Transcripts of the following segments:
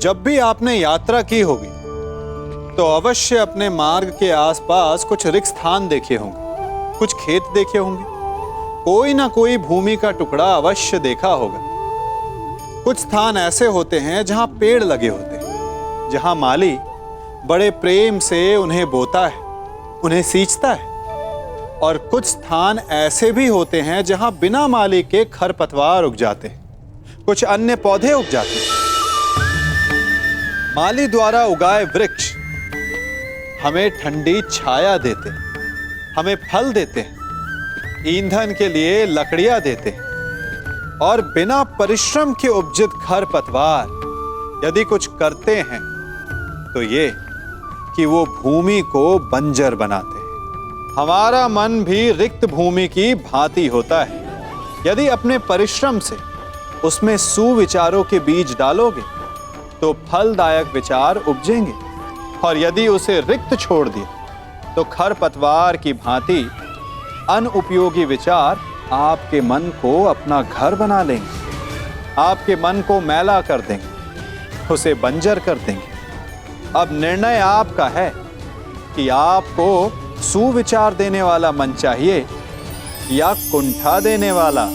जब भी आपने यात्रा की होगी तो अवश्य अपने मार्ग के आसपास कुछ रिक्त स्थान देखे होंगे, कुछ खेत देखे होंगे, कोई ना कोई भूमि का टुकड़ा अवश्य देखा होगा। कुछ स्थान ऐसे होते हैं जहां पेड़ लगे होते हैं, जहां माली बड़े प्रेम से उन्हें बोता है, उन्हें सींचता है। और कुछ स्थान ऐसे भी होते हैं जहां बिना माली के खरपतवार उग जाते हैं, कुछ अन्य पौधे उग जाते हैं। माली द्वारा उगाए वृक्ष हमें ठंडी छाया देते हैं, हमें फल देते हैं, ईंधन के लिए लकड़ियां देते हैं। और बिना परिश्रम के उपजित खरपतवार यदि कुछ करते हैं तो ये कि वो भूमि को बंजर बनाते हैं। हमारा मन भी रिक्त भूमि की भांति होता है। यदि अपने परिश्रम से उसमें सुविचारों के बीज डालोगे तो फलदायक विचार उपजेंगे, और यदि उसे रिक्त छोड़ दिया तो खरपतवार की भांति अनुपयोगी विचार आपके मन को अपना घर बना लेंगे, आपके मन को मैला कर देंगे, उसे बंजर कर देंगे। अब निर्णय आपका है कि आपको सुविचार देने वाला मन चाहिए या कुंठा देने वाला।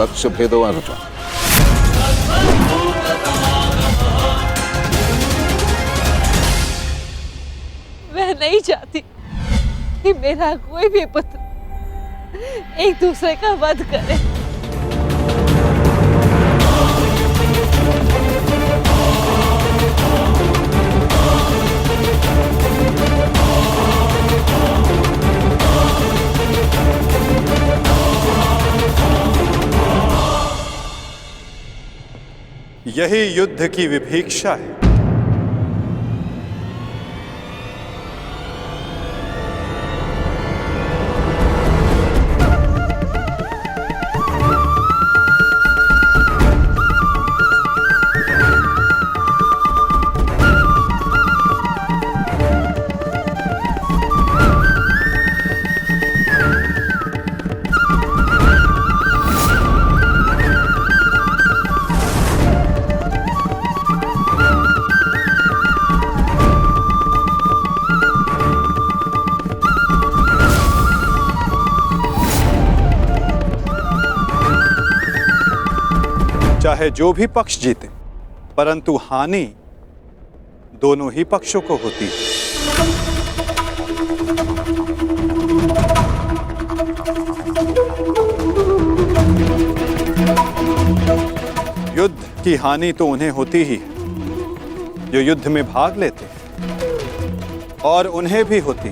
लक्ष्य भेदवान था। मैं नहीं चाहती कि मेरा कोई भी पुत्र एक दूसरे का वध करे। यही युद्ध की विभीषा है। चाहे जो भी पक्ष जीते, परंतु हानि दोनों ही पक्षों को होती है। युद्ध की हानि तो उन्हें होती ही जो युद्ध में भाग लेते, और उन्हें भी होती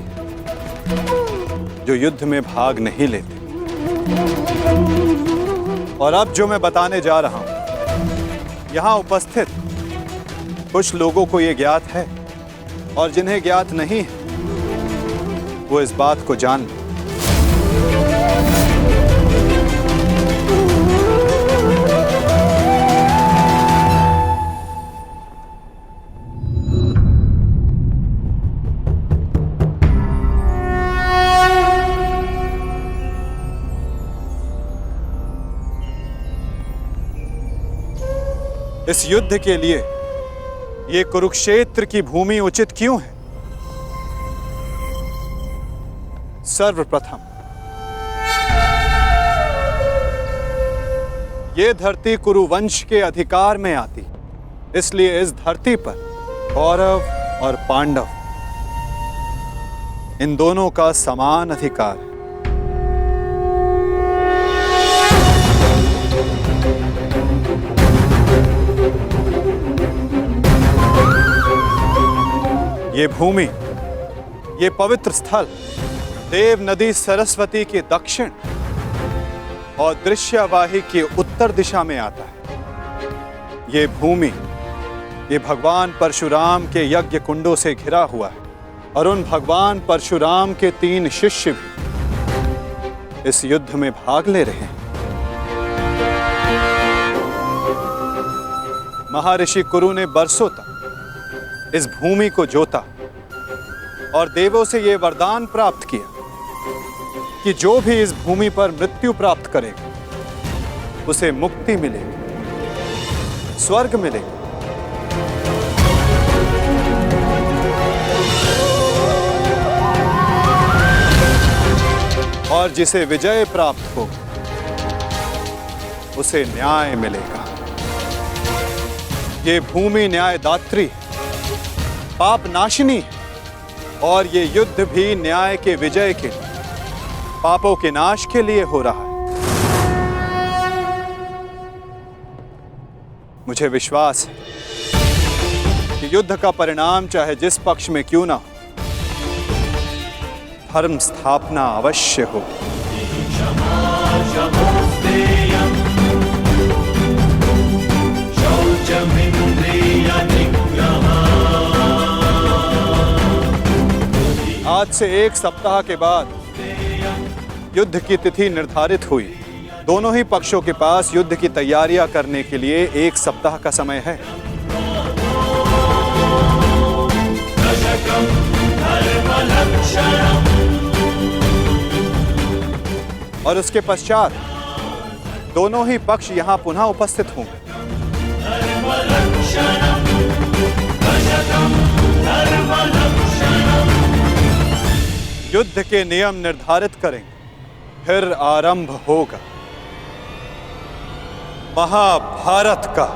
जो युद्ध में भाग नहीं लेते। और अब जो मैं बताने जा रहा हूं, यहां उपस्थित कुछ लोगों को यह ज्ञात है, और जिन्हें ज्ञात नहीं है वो इस बात को जान लें। इस युद्ध के लिए ये कुरुक्षेत्र की भूमि उचित क्यों है? सर्वप्रथम ये धरती कुरुवंश के अधिकार में आती, इसलिए इस धरती पर कौरव और पांडव इन दोनों का समान अधिकार है। ये भूमि, ये पवित्र स्थल देव नदी सरस्वती के दक्षिण और दृश्यवाही के उत्तर दिशा में आता है। ये भूमि, ये भगवान परशुराम के यज्ञ कुंडों से घिरा हुआ है, और उन भगवान परशुराम के 3 शिष्य भी इस युद्ध में भाग ले रहे हैं। महर्षि कुरु ने बरसों तक इस भूमि को जोता और देवों से यह वरदान प्राप्त किया कि जो भी इस भूमि पर मृत्यु प्राप्त करेगा उसे मुक्ति मिलेगी, स्वर्ग मिलेगा। और जिसे विजय प्राप्त होगा उसे न्याय मिलेगा। ये भूमि न्यायदात्री है, पाप नाशिनी है, और ये युद्ध भी न्याय के विजय के लिए, पापों के नाश के लिए हो रहा है। मुझे विश्वास है कि युद्ध का परिणाम चाहे जिस पक्ष में क्यों ना हो, धर्म स्थापना अवश्य हो। आज से 1 सप्ताह के बाद युद्ध की तिथि निर्धारित हुई। दोनों ही पक्षों के पास युद्ध की तैयारियां करने के लिए 1 सप्ताह का समय है। और उसके पश्चात दोनों ही पक्ष यहां पुनः उपस्थित होंगे। युद्ध के नियम निर्धारित करेंगे, फिर आरंभ होगा महाभारत का।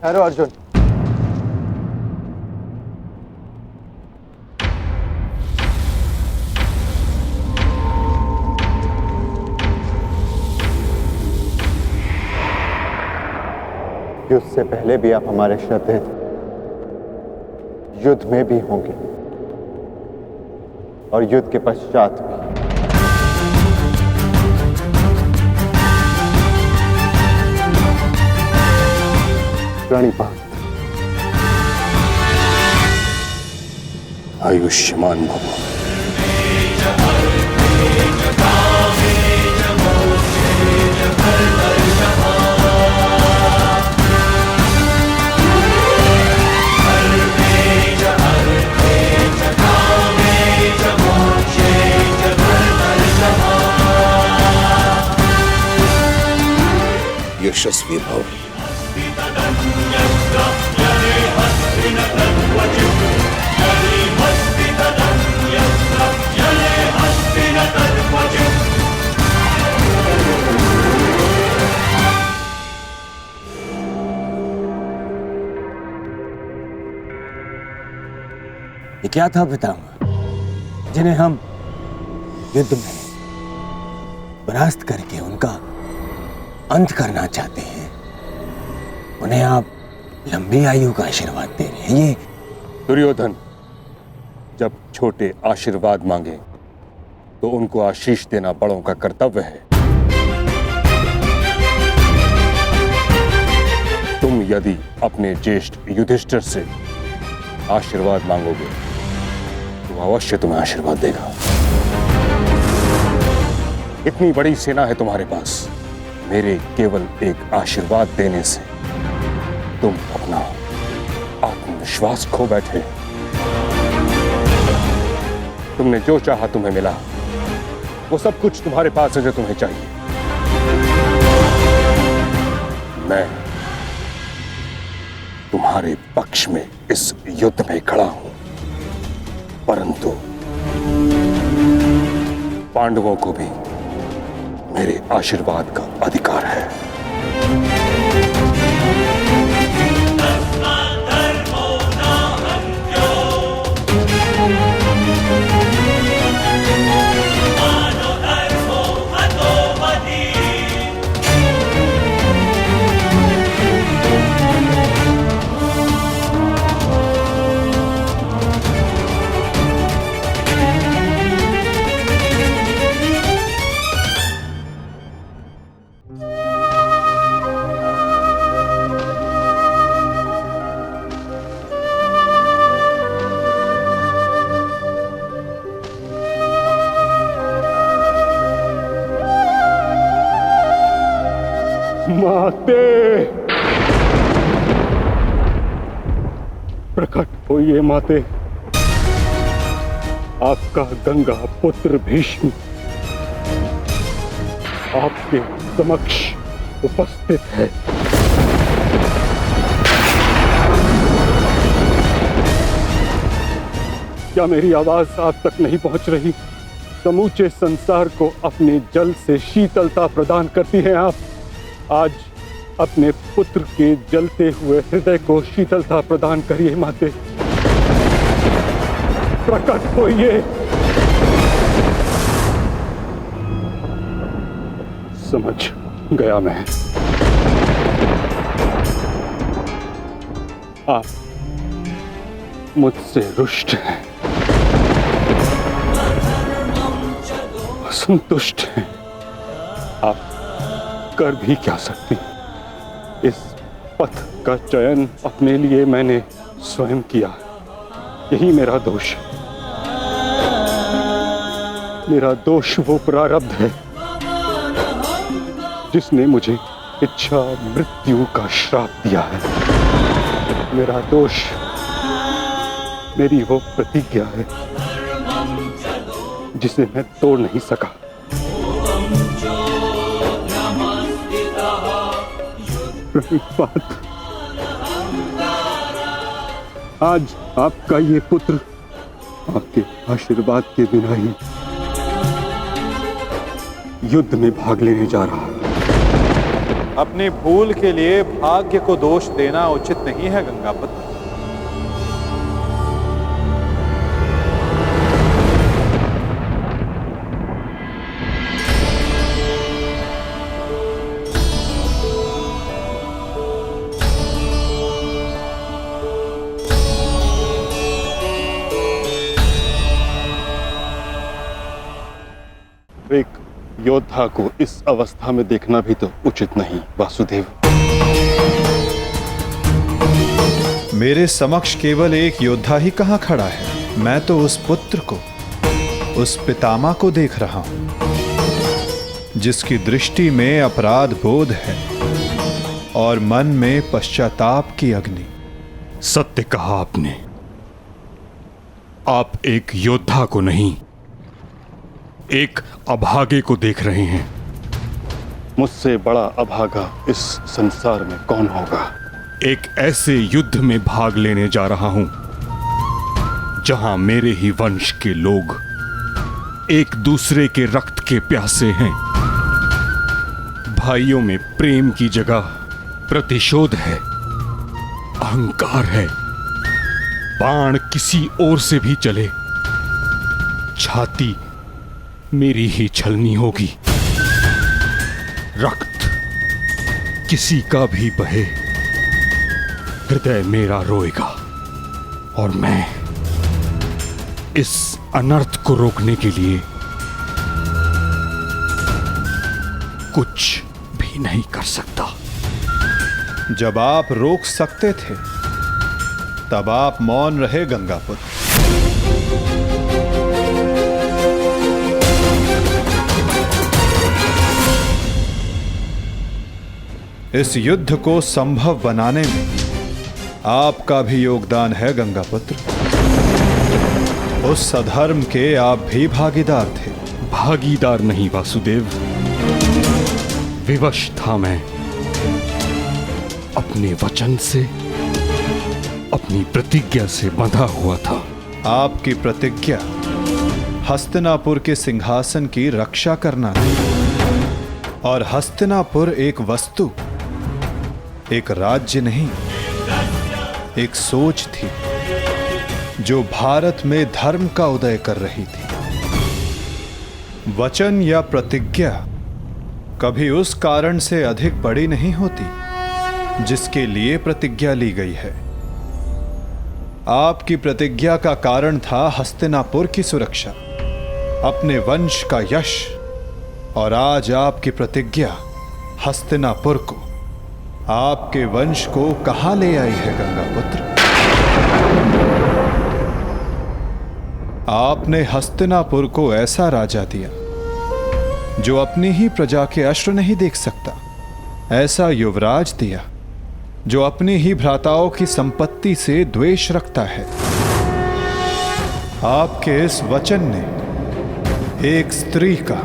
हेलो अर्जुन, युद्ध से पहले भी आप हमारे श्रद्धेय थे, युद्ध में भी होंगे और युद्ध के पश्चात भी। प्रणिपात। आयुष्मान भव। यशस्वी भव। ये क्या था पितामह, जिन्हें हम युद्ध में परास्त करके उनका अंत करना चाहते हैं, उन्हें आप लंबी आयु का आशीर्वाद दे रहे हैं? ये दुर्योधन जब छोटे आशीर्वाद मांगे तो उनको आशीष देना बड़ों का कर्तव्य है। तुम यदि अपने ज्येष्ठ युधिष्ठिर से आशीर्वाद मांगोगे तो अवश्य तुम्हें आशीर्वाद देगा। इतनी बड़ी सेना है तुम्हारे पास, मेरे केवल एक आशीर्वाद देने से तुम अपना आत्मविश्वास खो बैठे। तुमने जो चाहा तुम्हें मिला, वो सब कुछ तुम्हारे पास है जो तुम्हें चाहिए। मैं तुम्हारे पक्ष में इस युद्ध में खड़ा हूं, परंतु पांडवों को भी मेरे आशीर्वाद का अधिकार है। माते, प्रकट होइए माते। आपका गंगा पुत्र भीष्म आपके समक्ष उपस्थित है। क्या मेरी आवाज आप तक नहीं पहुंच रही? समूचे संसार को अपने जल से शीतलता प्रदान करती हैं आप। आज अपने पुत्र के जलते हुए हृदय को शीतलता प्रदान करिए माते। प्रकट होइए। समझ गया मैं। आप मुझसे रुष्ट हैं, असंतुष्ट हैं। आप कर भी क्या सकती? इस पथ का चयन अपने लिए मैंने स्वयं किया। यही मेरा दोष है। मेरा दोष वो प्रारब्ध है जिसने मुझे इच्छा मृत्यु का श्राप दिया है। मेरा दोष मेरी वो प्रतिज्ञा है जिसे मैं तोड़ नहीं सका। बात आज आपका ये पुत्र आपके आशीर्वाद के बिना ही युद्ध में भाग लेने जा रहा है। अपनी भूल के लिए भाग्य को दोष देना उचित नहीं है गंगापत्र। एक योद्धा को इस अवस्था में देखना भी तो उचित नहीं वासुदेव। मेरे समक्ष केवल एक योद्धा ही कहां खड़ा है? मैं तो उस पुत्र को, उस पितामह को देख रहा हूं जिसकी दृष्टि में अपराध बोध है और मन में पश्चाताप की अग्नि। सत्य कहा आपने। आप एक योद्धा को नहीं, एक अभागे को देख रहे हैं। मुझसे बड़ा अभागा इस संसार में कौन होगा। एक ऐसे युद्ध में भाग लेने जा रहा हूं जहां मेरे ही वंश के लोग एक दूसरे के रक्त के प्यासे हैं। भाइयों में प्रेम की जगह प्रतिशोध है, अहंकार है। बाण किसी ओर से भी चले, छाती मेरी ही छलनी होगी। रक्त किसी का भी बहे, हृदय मेरा रोएगा। और मैं इस अनर्थ को रोकने के लिए कुछ भी नहीं कर सकता। जब आप रोक सकते थे तब आप मौन रहे गंगापुत्र। इस युद्ध को संभव बनाने में आपका भी योगदान है गंगापुत्र। उस अधर्म के आप भी भागीदार थे। भागीदार नहीं वासुदेव, विवश था मैं अपने वचन से, अपनी प्रतिज्ञा से बंधा हुआ था। आपकी प्रतिज्ञा हस्तिनापुर के सिंहासन की रक्षा करना थी। और हस्तिनापुर एक वस्तु, एक राज्य नहीं, एक सोच थी जो भारत में धर्म का उदय कर रही थी। वचन या प्रतिज्ञा कभी उस कारण से अधिक बड़ी नहीं होती जिसके लिए प्रतिज्ञा ली गई है। आपकी प्रतिज्ञा का कारण था हस्तिनापुर की सुरक्षा, अपने वंश का यश। और आज आपकी प्रतिज्ञा हस्तिनापुर को, आपके वंश को कहां ले आई है गंगापुत्र? आपने हस्तिनापुर को ऐसा राजा दिया जो अपनी ही प्रजा के अश्रु नहीं देख सकता, ऐसा युवराज दिया जो अपनी ही भ्राताओं की संपत्ति से द्वेष रखता है। आपके इस वचन ने एक स्त्री का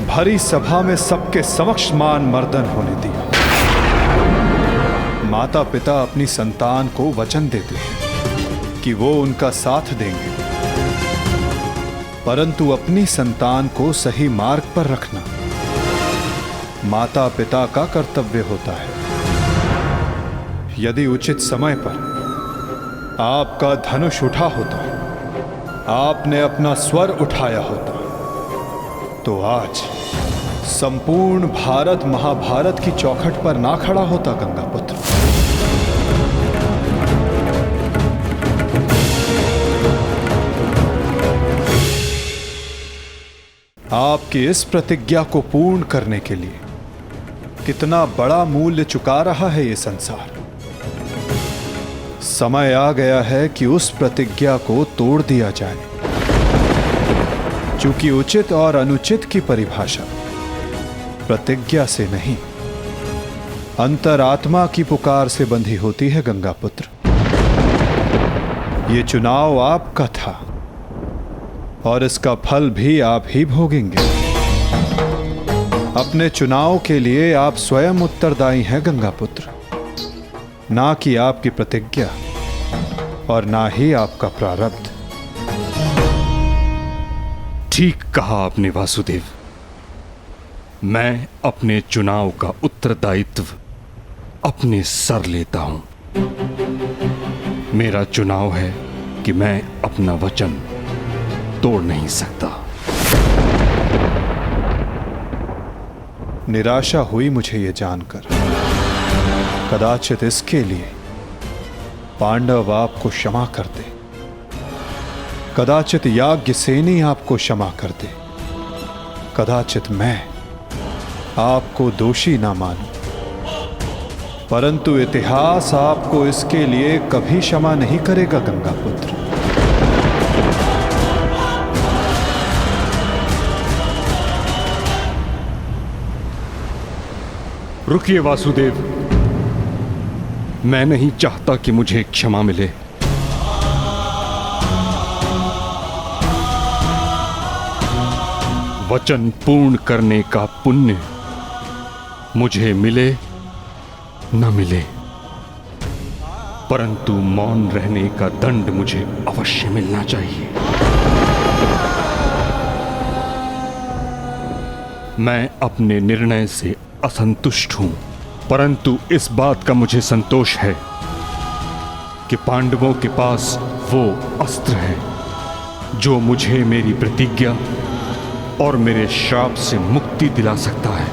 भरी सभा में सबके समक्ष मान मर्दन होने दिया। माता पिता अपनी संतान को वचन देते हैं कि वो उनका साथ देंगे, परंतु अपनी संतान को सही मार्ग पर रखना माता पिता का कर्तव्य होता है। यदि उचित समय पर आपका धनुष उठा होता, आपने अपना स्वर उठाया होता, तो आज संपूर्ण भारत महाभारत की चौखट पर ना खड़ा होता गंगापुत्र। आपकी इस प्रतिज्ञा को पूर्ण करने के लिए कितना बड़ा मूल्य चुका रहा है ये संसार। समय आ गया है कि उस प्रतिज्ञा को तोड़ दिया जाए, क्योंकि उचित और अनुचित की परिभाषा प्रतिज्ञा से नहीं, अंतरात्मा की पुकार से बंधी होती है गंगापुत्र। ये चुनाव आपका था और इसका फल भी आप ही भोगेंगे। अपने चुनाव के लिए आप स्वयं उत्तरदायी हैं गंगापुत्र, ना कि आपकी प्रतिज्ञा और ना ही आपका प्रारब्ध। ठीक कहा आपने वासुदेव। मैं अपने चुनाव का उत्तरदायित्व अपने सर लेता हूं। मेरा चुनाव है कि मैं अपना वचन तोड़ नहीं सकता। निराशा हुई मुझे ये जानकर। कदाचित इसके लिए पांडव आपको क्षमा कर दे, कदाचित याज्ञसेनी आपको क्षमा कर दे, कदाचित मैं आपको दोषी ना मानूं, परंतु इतिहास आपको इसके लिए कभी क्षमा नहीं करेगा गंगापुत्र। रुकिए वासुदेव, मैं नहीं चाहता कि मुझे क्षमा मिले। वचन पूर्ण करने का पुण्य मुझे मिले न मिले, परंतु मौन रहने का दंड मुझे अवश्य मिलना चाहिए। मैं अपने निर्णय से असंतुष्ट हूं, परंतु इस बात का मुझे संतोष है कि पांडवों के पास वो अस्त्र है जो मुझे मेरी प्रतिज्ञा और मेरे श्राप से मुक्ति दिला सकता है।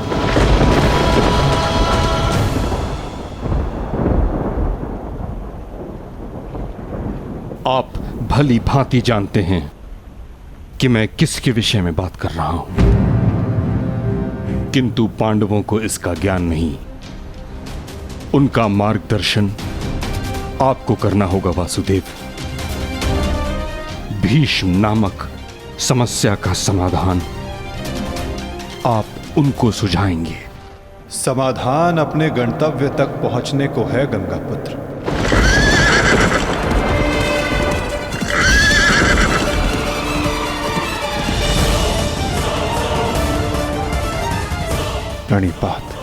आप भली भांति जानते हैं कि मैं किसके विषय में बात कर रहा हूं, किंतु पांडवों को इसका ज्ञान नहीं। उनका मार्गदर्शन आपको करना होगा वासुदेव। भीष्म नामक समस्या का समाधान आप उनको सुझाएंगे। समाधान अपने गंतव्य तक पहुंचने को है गंगापुत्र। प्रणिपात।